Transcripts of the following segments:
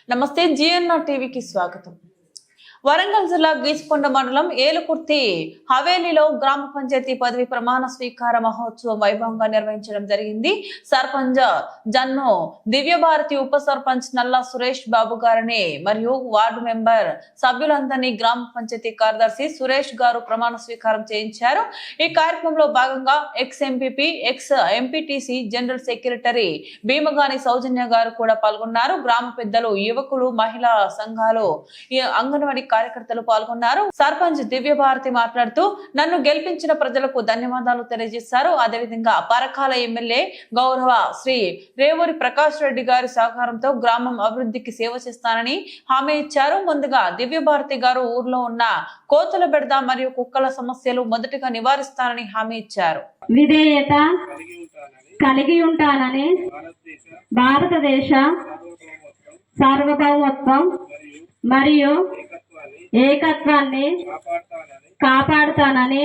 నమస్తే జిఎన్ఆర్ టీవీకి స్వాగతం. వరంగల్ జిల్లా గీసుకొండ మండలం ఏలుకుర్తి హవేలీలో గ్రామ పంచాయతీ పదవి ప్రమాణ స్వీకార మహోత్సవం వైభవంగా నిర్వహించడం జరిగింది. సర్పంచ్ జన్ను దివ్యభారతి, ఉప సర్పంచ్ నల్లా సురేష్ బాబు గారిని మరియు వార్డు మెంబర్ సభ్యులందరినీ గ్రామ పంచాయతీ కార్యదర్శి సురేష్ గారు ప్రమాణ స్వీకారం చేయించారు. ఈ కార్యక్రమంలో భాగంగా ex MPP, ex MPTC, general secretary Bheemagani Soujanya గారు కూడా పాల్గొన్నారు. గ్రామ పెద్దలు, యువకులు, మహిళా సంఘాలు, అంగన్వాడీ కార్యకర్తలు పాల్గొన్నారు. సర్పంచ్ దివ్యభారతి మాట్లాడుతూ నన్ను గెలిపించిన ప్రజలకు ధన్యవాదాలు తెలియజేశారు. అదేవిధంగా పరకాల ఎమ్మెల్యే గౌరవ శ్రీ రేవూరి ప్రకాష్ రెడ్డి గారి సహకారంతో గ్రామం అభివృద్ధికి సేవ చేస్తానని హామీ ఇచ్చారు. ముందుగా దివ్యభారతి గారు ఊర్లో ఉన్న కోతుల బెడద మరియు కుక్కల సమస్యలు మొదటిగా నివారిస్తానని హామీ ఇచ్చారు. విధేయత కలిగి ఉంటానని భారతదేశ సార్వభౌమత్వం మరియు ఏకత్వాన్ని కాపాడుతానని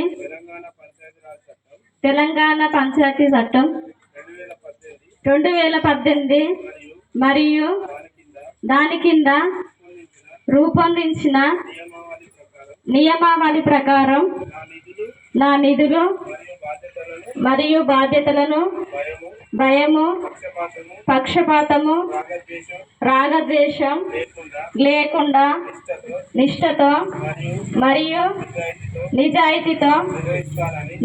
తెలంగాణ పంచాయతీ చట్టం 2018 మరియు దాని కింద రూపొందించిన నియమావళి ప్రకారం నా నిధులు మరియు బాధ్యతలను భయము, పక్షపాతము, రాగద్వేషం లేకుండా నిష్ఠతో మరియు నిజాయితీతో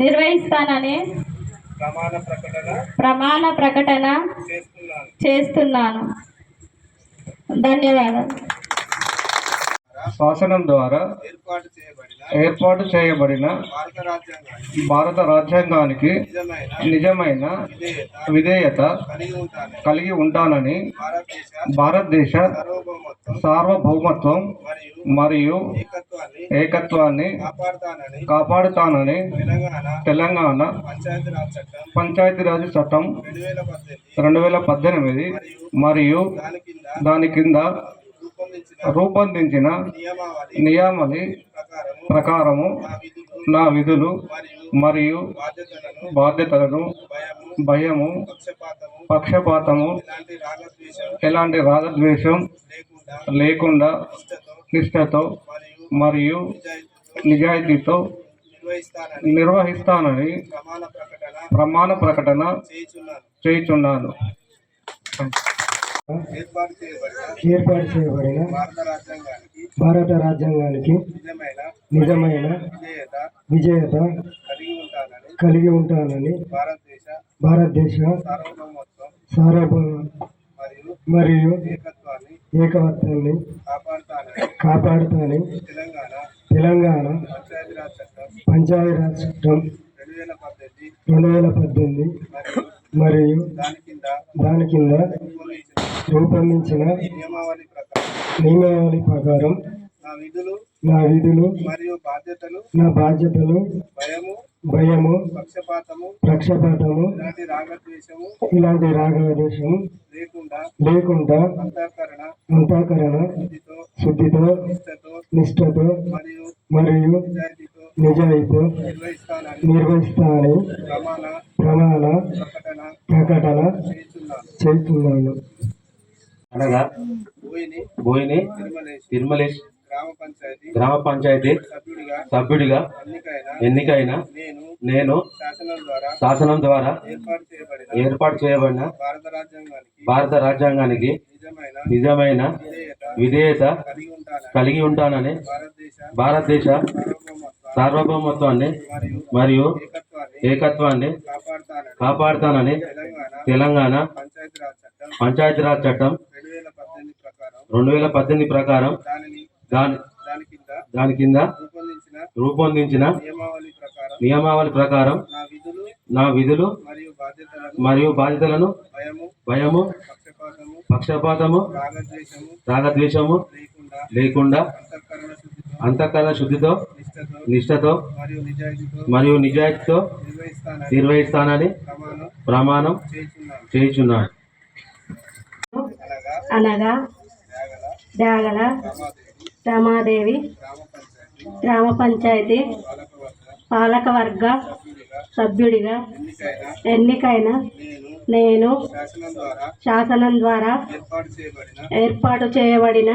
నిర్వహిస్తానని ప్రమాణ ప్రకటన చేస్తున్నాను. ధన్యవాదాలు. శాసనం ద్వారా ఏర్పాటు చేయబడిన భారత రాజ్యాంగానికి నిజమైన విధేయత కలిగి ఉంటానని భారతదేశ సార్వభౌమత్వం మరియు ఏకత్వాన్ని కాపాడుతానని తెలంగాణ పంచాయతీరాజ్ చట్టం 2018 మరియు దాని కింద రూపొందించిన నియమావళి ప్రకారము నా విధులు మరియు బాధ్యతలను భయము, పక్షపాతము, ఎలాంటి రాగద్వేషం లేకుండా నిష్ఠతో మరియు నిజాయితీతో నిర్వహిస్తానని ప్రమాణ ప్రకటన చేయుచున్నాను. ఏర్పాటు చేయబడిన భారత రాజ్యాంగానికి నిజమైన విజేత కలిగి ఉంటానని భారతదేశ సార్వభౌమ మరియు ఏకత్వాన్ని కాపాడుతానని తెలంగాణ పంచాయతీరాజ్ చట్టం 2018 మరియు దాని కింద రూపొందించిన నియమావళి ప్రకారం నా విధులు నా బాధ్యతలు భయము, పక్షపాతము, ఇలాంటి రాగద్వేషము లేకుండా అంతఃకరణ శుద్ధితో నిష్ఠతో మరియు నిజాయితీతో నిర్వహిస్తానని ప్రమాణ ప్రకటన చేస్తున్నాను. అనగా బోయిని తిరుమలేష్ గ్రామ పంచాయతీ సభ్యుడిగా ఎన్నికైన నేను శాసనం ద్వారా ఏర్పాటు చేయబడిన భారత రాజ్యాంగానికి నిజమైన విధేయత కలిగి ఉంటానని భారతదేశ సార్వభౌమత్వాన్ని మరియు ఏకత్వాన్ని కాపాడుతానని తెలంగాణ పంచాయతీరాజ్ చట్టం 2018 ప్రకారం దాని కింద రూపొందించిన నియమావళి ప్రకారం నా విధులు మరియు బాధ్యతలను భయము, పక్షపాతము, రాగద్వేషము లేకుండా అంతఃకరణ శుద్ధితో నిష్ఠతో మరియు నిజాయితీతో నిర్వహిస్తానని ప్రమాణం చేయుచున్నాను. అనగా డాగల రమాదేవి గ్రామ పంచాయతీ పాలకవర్గ సభ్యుడిగా సభ్యుడిగా ఎన్నికైన ఎన్నికైన నేను నేను శాసనం ద్వారా శాసనం ద్వారా ఏర్పాటు చేయబడిన ఏర్పాటు చేయబడిన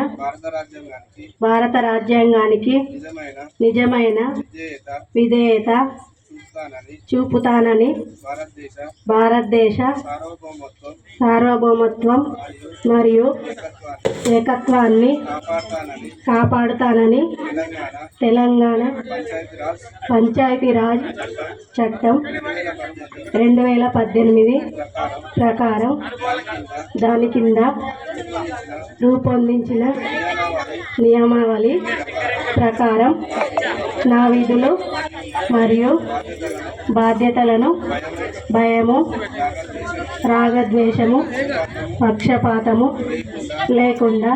భారత రాజ్యాంగానికి నిజమైన నిజమైన విధేయత చూపుతానని భారతదేశ సార్వభౌమత్వం మరియు ఏకత్వాన్ని కాపాడుతానని తెలంగాణ పంచాయతీరాజ్ చట్టం 2018 ప్రకారం దాని కింద రూపొందించిన నియమావళి ప్రకారం నా విధులు మరియు బాధ్యతలను భయము, రాగద్వేషము, పక్షపాతము లేకుండా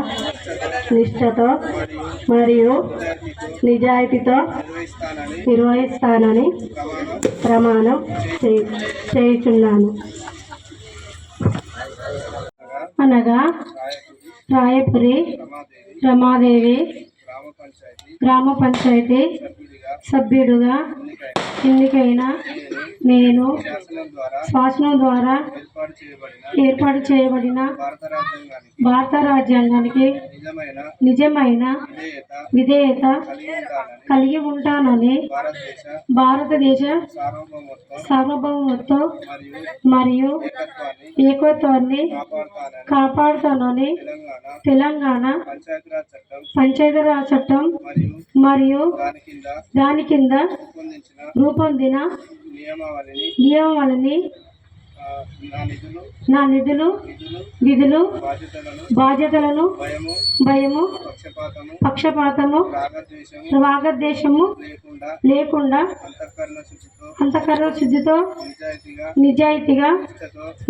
నిష్ఠతో మరియు నిజాయితీతో నిర్వహిస్తానని ప్రమాణం చేయుచున్నాను. అనగా రాయపురి రమాదేవి గ్రామ పంచాయతీ సభ్యుడుగా ఎన్నికైన నేను శాసనం ద్వారా ఏర్పాటు చేయబడిన భారత రాజ్యాంగానికి నిజమైన విధేయత కలిగి ఉంటానని భారతదేశ సార్వభౌమత్వం మరియు ఏకత్వాన్ని కాపాడుతానని తెలంగాణ పంచాయతీరాజ్ చట్టం మరియు దాని కింద రూపొందిన నియమావళిని నా నిధులు విధులు బాధ్యతలను భయము, పక్షపాతము, రాగద్వేషము లేకుండా అంతఃకరణ శుద్ధితో నిజాయితీగా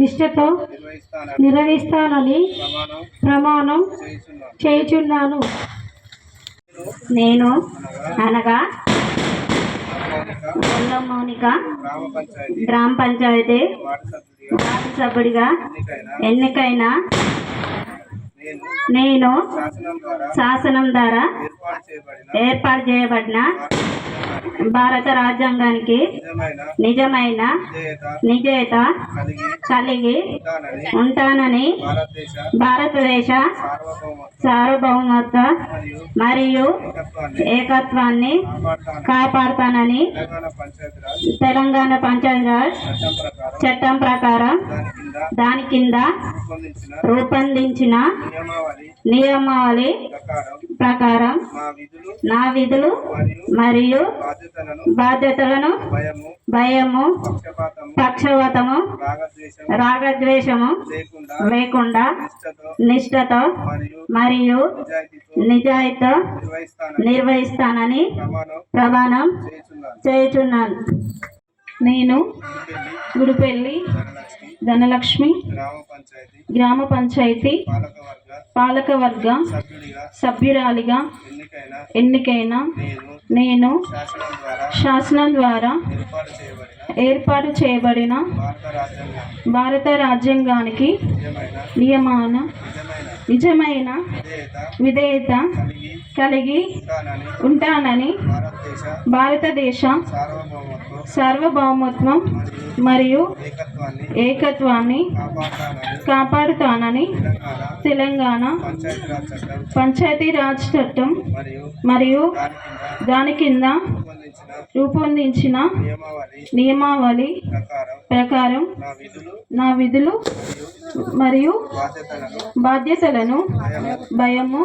నిష్ఠతో నిర్వహిస్తానని ప్రమాణం చేయుచున్నాను. నేను అనగా గొల్ల మౌనిక గ్రామ పంచాయతీ వార్డు సభ్యుడిగా ఎన్నికైన నేను శాసనం ద్వారా ఏర్పాటు చేయబడిన భారత రాజ్యాంగానికి నిజమైన నిజేత కలిగి ఉంటానని భారతదేశ సార్వభౌమత్వ మరియు ఏకత్వాన్ని కాపాడుతానని తెలంగాణ పంచాయతీరాజ్ చట్టం ప్రకారం దాని కింద రూపొందించిన నియమావళి ప్రకారం నా విధులు మరియు బాధ్యతలను భయము, పక్షపాతము, రాగద్వేషము లేకుండా నిష్ఠతో మరియు నిజాయితీతో నిర్వహిస్తానని ప్రమాణం చేయుచున్నాను. నేను గుడిపల్లి ధనలక్ష్మి గ్రామ పంచాయతీ పాలకవర్గ సభ్యురాలిగా ఎన్నికైన నేను శాసనం ద్వారా ఏర్పాటు చేయబడిన భారత రాజ్యాంగానికి నిజమైన విధేయత కలిగి ఉంటానని భారతదేశ సార్వభౌమత్వం మరియు ఏకత్వాన్ని కాపాడుతానని తెలంగాణ పంచాయతీరాజ్ చట్టం మరియు దాని కింద రూపొందించిన నియమావళి ప్రకారం నా విధులు మరియు బాధ్యతలను భయము,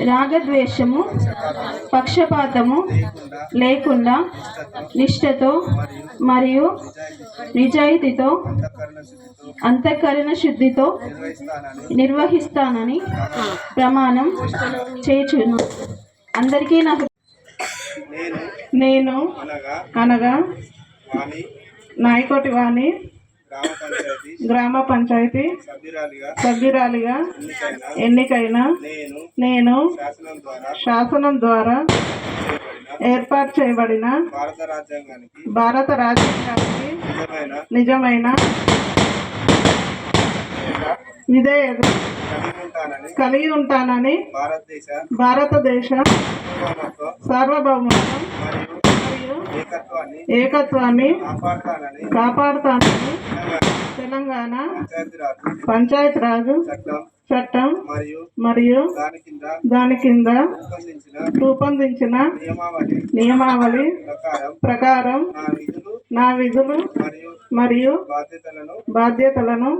రాగద్వేషము, పక్షపాతము లేకుండా నిష్ఠతో మరియు నిజాయితీతో అంతఃకరణ శుద్ధితో నిర్వహిస్తానని ప్రమాణం చేయుచున్నాను. అందరికీ నాకు నేను అనగా నాయకోటి వాణి గ్రామ పంచాయతీ సభ్యురాలిగా ఎన్నికైన నేను శాసనం ద్వారా ఏర్పాటు చేయబడిన భారత రాజ్యాంగానికి నిజమైన విధేయత కలిగి ఉంటానని భారతదేశ సార్వభౌమత్వం మరియు మరియు ఏకత్వాన్ని ఏకత్వాన్ని కాపాడతానని కాపాడుతానని తెలంగాణ పంచాయతీరాజ్ రాజు చట్టం మరియు మరియు దాని కింద రూపొందించిన నియమావళి ప్రకారం నా విధులు మరియు బాధ్యతలను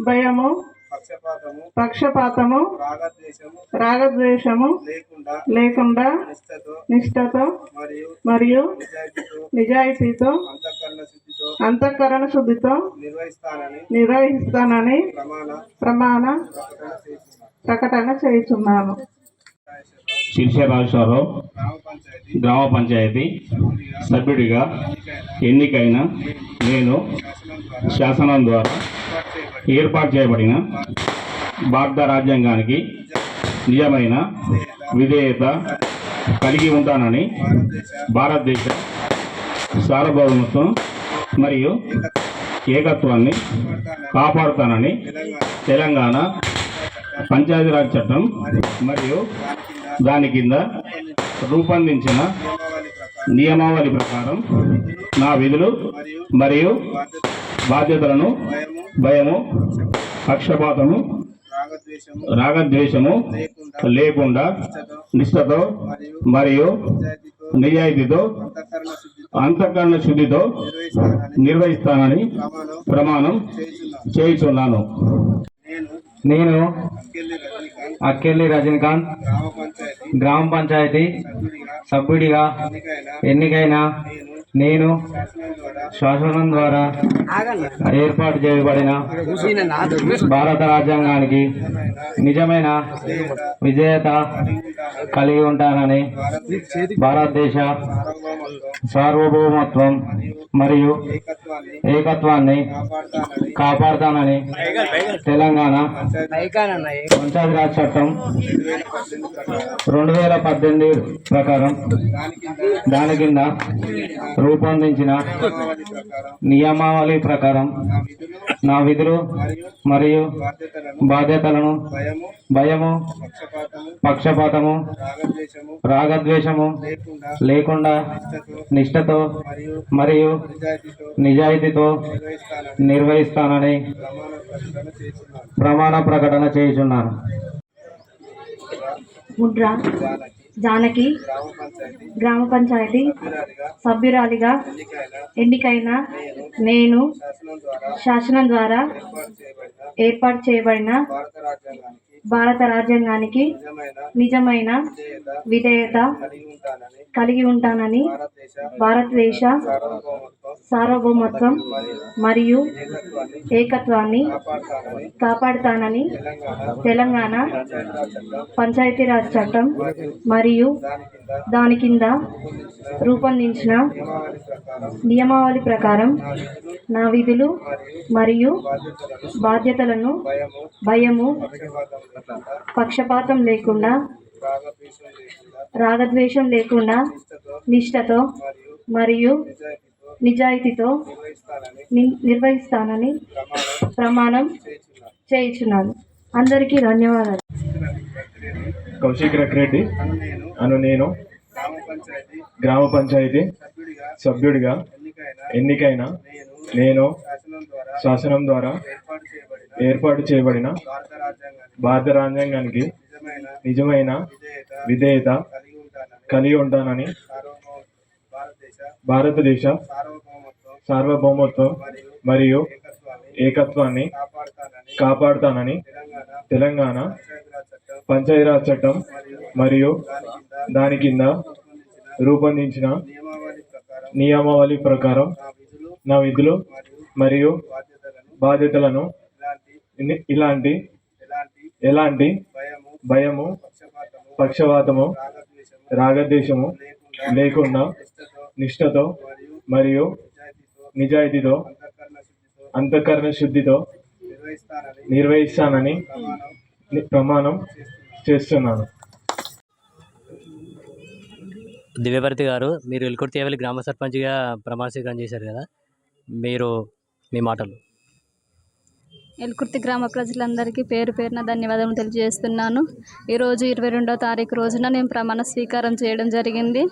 భయము పక్షపాతము రాగద్వేషము లేకుండా నిష్ఠతో మరియు నిజాయితీతో అంతఃకరణ శుద్ధితో నిర్వహిస్తానని ప్రమాణ ప్రకటన చేస్తున్నాను. శిర్షరాజేశ్వరరావు గ్రామ పంచాయతీ సభ్యుడిగా ఎన్నికైన నేను శాసనం ద్వారా ఏర్పాటు చేయబడిన భారత రాజ్యాంగానికి నిజమైన విధేయత కలిగి ఉంటానని భారతదేశ సార్వభౌమత్వం మరియు ఏకత్వాన్ని కాపాడుతానని తెలంగాణ పంచాయతీరాజ్ చట్టం మరియు దాని కింద రూపొందించిన నియమావళి ప్రకారం నా విధులు మరియు బాధ్యతలను భయము పక్షపాతము రాగద్వేషము లేకుండా నిష్ఠతో మరియు నిజాయితీతో అంతఃకరణ శుద్ధితో నిర్వహిస్తానని ప్రమాణం చేయుచున్నాను. నేను అక్కెల్లి రజనీకాంత్ గ్రామ పంచాయతీ సభ్యుడిగా ఎన్నికైన నేను శాసనం ద్వారా ఏర్పాటు చేయబడిన భారత రాజ్యాంగానికి నిజమైన విధేయత కలిగి ఉంటానని భారతదేశ సార్వభౌమత్వం మరియు ఏకత్వాన్ని కాపాడుతానని తెలంగాణ పంచాయతీరాజ్ చట్టం 2018 ప్రకారం దాని కింద రూపొందించిన నియమావళి ప్రకారం నా విధులు మరియు బాధ్యతలను భయము పక్షపాతము రాగద్వేషము లేకుండా నిష్ఠతో మరియు నిజాయితీతో నిర్వహిస్తానని ప్రమాణ ప్రకటన చేయుచున్నాను. ముడ్రా జానకి గ్రామ పంచాయతీ సభ్యురాలిగా ఎన్నికైన నేను శాసనం ద్వారా ఏర్పాటు చేయబడిన భారత రాజ్యాంగానికి నిజమైన విధేయత కలిగి ఉంటానని భారతదేశ సార్వభౌమత్వం మరియు ఏకత్వాన్ని కాపాడుతానని తెలంగాణ పంచాయతీరాజ్ చట్టం మరియు దాని కింద రూపొందించిన నియమావళి ప్రకారం నా విధులు మరియు బాధ్యతలను భయము పక్షపాతం లేకుండా రాగద్వేషం లేకుండా నిష్ఠతో మరియు నిజాయితీతో నిర్వహిస్తానని ప్రమాణం చేయుచున్నాను. అందరికీ ధన్యవాదాలు. కౌశిక్ రెడ్డి అను నేను గ్రామ పంచాయతీ సభ్యుడిగా ఎన్నికైన నేను శాసనం ద్వారా ఏర్పాటు చేయబడిన భారత రాజ్యాంగానికి నిజమైన విధేయత కలిగి ఉంటానని భారతదేశ సార్వభౌమత్వం మరియు ఏకత్వాన్ని కాపాడుతానని తెలంగాణ పంచాయతీరాజ్ చట్టం మరియు దాని కింద రూపొందించిన నియమావళి ప్రకారం నా విధులు మరియు బాధ్యతలను ఎలాంటి భయము పక్షపాతము రాగద్వేషము లేకుండా నిష్ఠతో మరియు నిజాయితీతో అంతఃకరణ శుద్ధితో నిర్వహిస్తానని ప్రమాణం చేస్తున్నాను. దివ్యభారతి గారు, మీరు ఎల్కుర్తియావెల్లి గ్రామ సర్పంచ్గా ప్రమాణ స్వీకారం చేశారు కదా, మీరు మీ మాటలు. ఎల్కుర్తి గ్రామ ప్రజలందరికీ పేరు పేరున ధన్యవాదాలు తెలియజేస్తున్నాను. ఈరోజు 22వ తారీఖు రోజున నేను ప్రమాణ స్వీకారం చేయడం జరిగింది.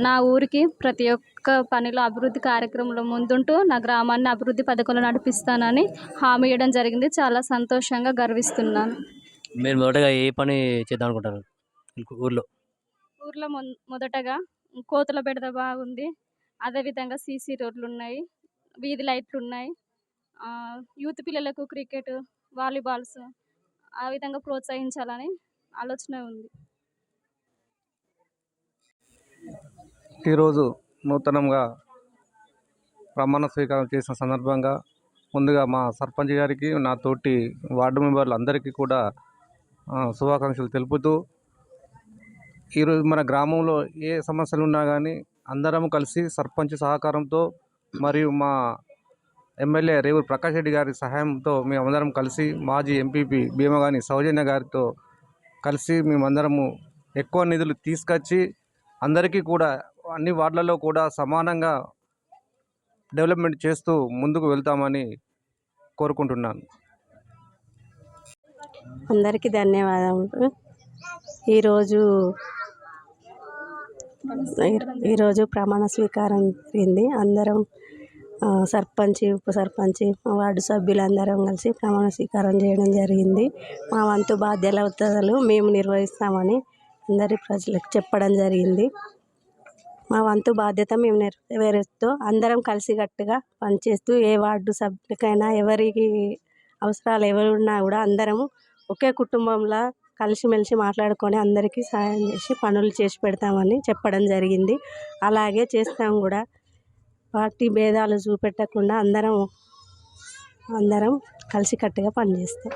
నా ఊరికి ప్రతి ఒక్క పనిలో అభివృద్ధి కార్యక్రమంలో ముందుంటూ నా గ్రామాన్ని అభివృద్ధి పథకంలో నడిపిస్తానని హామీ ఇవ్వడం జరిగింది. చాలా సంతోషంగా గర్విస్తున్నాను. మీరు మొదటగా ఏ పని చేద్దాం అనుకుంటారు ఊర్లో? ఊర్లో మొదటగా కోతుల బెడద బాగుంది. అదేవిధంగా సీసీ రోడ్లు ఉన్నాయి, వీధి లైట్లు ఉన్నాయి. యూత్ పిల్లలకు క్రికెట్, వాలీబాల్స్ ఆ విధంగా ప్రోత్సహించాలని ఆలోచన ఉంది. ఈరోజు నూతనంగా ప్రమాణ స్వీకారం చేసిన సందర్భంగా ముందుగా మా సర్పంచ్ గారికి, నా తోటి వార్డు మెంబర్లు అందరికీ కూడా శుభాకాంక్షలు తెలుపుతూ, ఈరోజు మన గ్రామంలో ఏ సమస్యలు ఉన్నా కానీ అందరం కలిసి సర్పంచ్ సహకారంతో మరియు మా ఎమ్మెల్యే రేవూరు ప్రకాష్ రెడ్డి గారి సహాయంతో మేమందరం కలిసి మాజీ ఎంపీపీ భీమగాని సౌజన్య గారితో కలిసి మేమందరము ఎక్కువ నిధులు తీసుకొచ్చి అందరికీ కూడా అన్ని వార్డులలో కూడా సమానంగా డెవలప్మెంట్ చేస్తూ ముందుకు వెళ్తామని కోరుకుంటున్నాను. అందరికీ ధన్యవాదములు. ఈరోజు ప్రమాణ స్వీకారం జరిగింది. అందరం సర్పంచ్, ఉప సర్పంచ్, మా వార్డు సభ్యులందరం కలిసి ప్రమాణ స్వీకారం చేయడం జరిగింది. మా వంతు బాధ్యతలు మేము నిర్వహిస్తామని అందరి ప్రజలకు చెప్పడం జరిగింది. మా వంతు బాధ్యత మేము నెరవేరుస్తూ అందరం కలిసికట్టుగా పనిచేస్తూ ఏ వార్డు సభ్యులకైనా ఎవరికి అవసరాలు ఎవరున్నా కూడా అందరము ఒకే కుటుంబంలా కలిసిమెలిసి మాట్లాడుకొని అందరికీ సహాయం చేసి పనులు చేసి పెడతామని చెప్పడం జరిగింది. అలాగే చేస్తాం కూడా. పార్టీ భేదాలు చూపెట్టకుండా అందరం కలిసికట్టుగా పనిచేస్తాం.